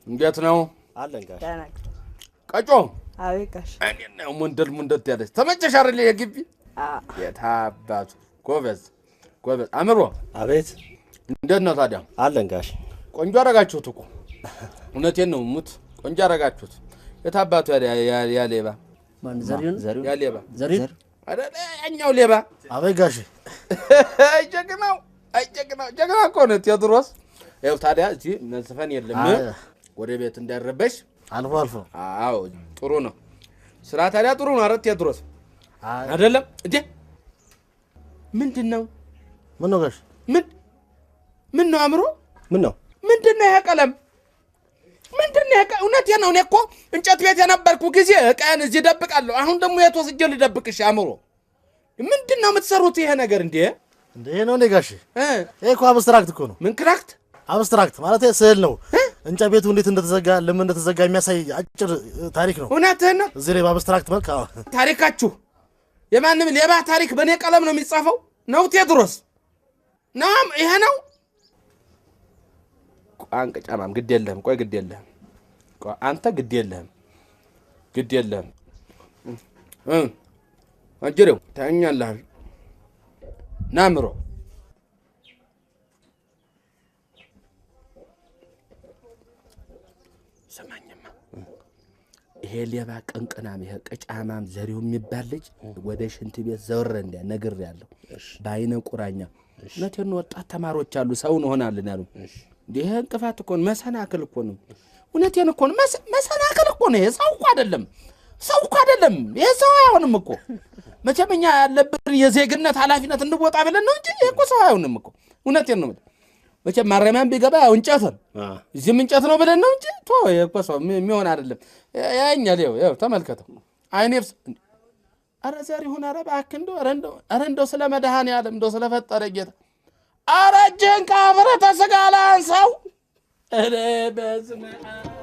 እንዴት ነው አለን ጋሽ ቀጮ አቤት ጋሽ እኔ ሙንደል ያለች ተመቸሽ አይደል የግቢ የታባቱ ጎበዝ አምሮ አቤት እንዴት ነው ታዲያ አለን ጋሽ ቆንጆ አረጋችሁት እኮ እውነቴን ነው ሙት ቆንጆ አረጋችሁት የታባቱ ያ ሌባ ማን ዘሪው ያ ሌባ ዘሪው አይደል ያኛው ሌባ አቤት ጋሽ ጀግናው ጀግና እኮ ነው ቴዎድሮስ ያው ታዲያ እዚህ መስፈን የለም ወደ ቤት እንዳይረበሽ አልፎ አዎ ጥሩ ነው ስራ ታዲያ ጥሩ ነው አረት ቴዎድሮስ አይደለም እንዴ ምንድነው ምን ነው ጋሽ ምን ነው አምሮ ምን ነው ምንድነው ይሄ ቀለም ምንድነው ይሄ እውነቴን ነው እኔ እኮ እንጨት ቤት የነበርኩ ጊዜ እቃን እዚህ ደብቃለሁ አሁን ደግሞ የተወስጀ ልደብቅሽ አምሮ ምንድነው የምትሰሩት ይሄ ነገር እንዴ ነው እንዴ ጋሽ ይሄ እኮ አብስትራክት እኮ ነው ምን ክራክት አብስትራክት ማለት ስዕል ነው እንጨት ቤቱ እንዴት እንደተዘጋ ለምን እንደተዘጋ የሚያሳይ አጭር ታሪክ ነው እውነትህን ነው እዚህ ላይ በአብስትራክት መልክ ታሪካችሁ የማንም ሌባ ታሪክ በኔ ቀለም ነው የሚጻፈው ነው ቴዎድሮስ ናም ይሄ ነው ቋንቋ ጫማም ግድ የለህም ቆይ ግድ የለህም አንተ ግድ የለህም አጅሬው ታኛለህ ናምሮ ሰማኝማ ይሄ ሌባ ቀንቀናም ይሄ ቀጫማም ዘሪው የሚባል ልጅ ወደ ሽንት ቤት ዘወረ እንደ ነገር ያለው ባይነ ቁራኛ ነቴን ወጣት ተማሪዎች አሉ ሰው እንሆናለን ያሉ ይሄ እንቅፋት እኮ መሰናክል እኮ ነው እውነቴን እኮ መሰናክል እኮ ነው ሰው እኮ አይደለም ይሄ ሰው አይሆንም እኮ መቼምኛ ያለብን የዜግነት ኃላፊነት እንወጣ ብለን ነው እንጂ እኮ ሰው አይሆንም እኮ እውነቴን ነው መቼም ማረሚያም ቢገባ ያው እንጨት ነው እዚህም እንጨት ነው ብለን ነው እንጂ ቶ እኮ ሰው የሚሆን አይደለም ያኛል ያው ተመልከተው አይኔፍስ አረ ዘሪሁን አረ እባክህ እንደው ስለ መድኃኔዓለም እንደው ስለፈጠረ ጌታ አረ እጅህን ከአፍረተ ሥጋ ላይ አንሳው እረ በስመ አብ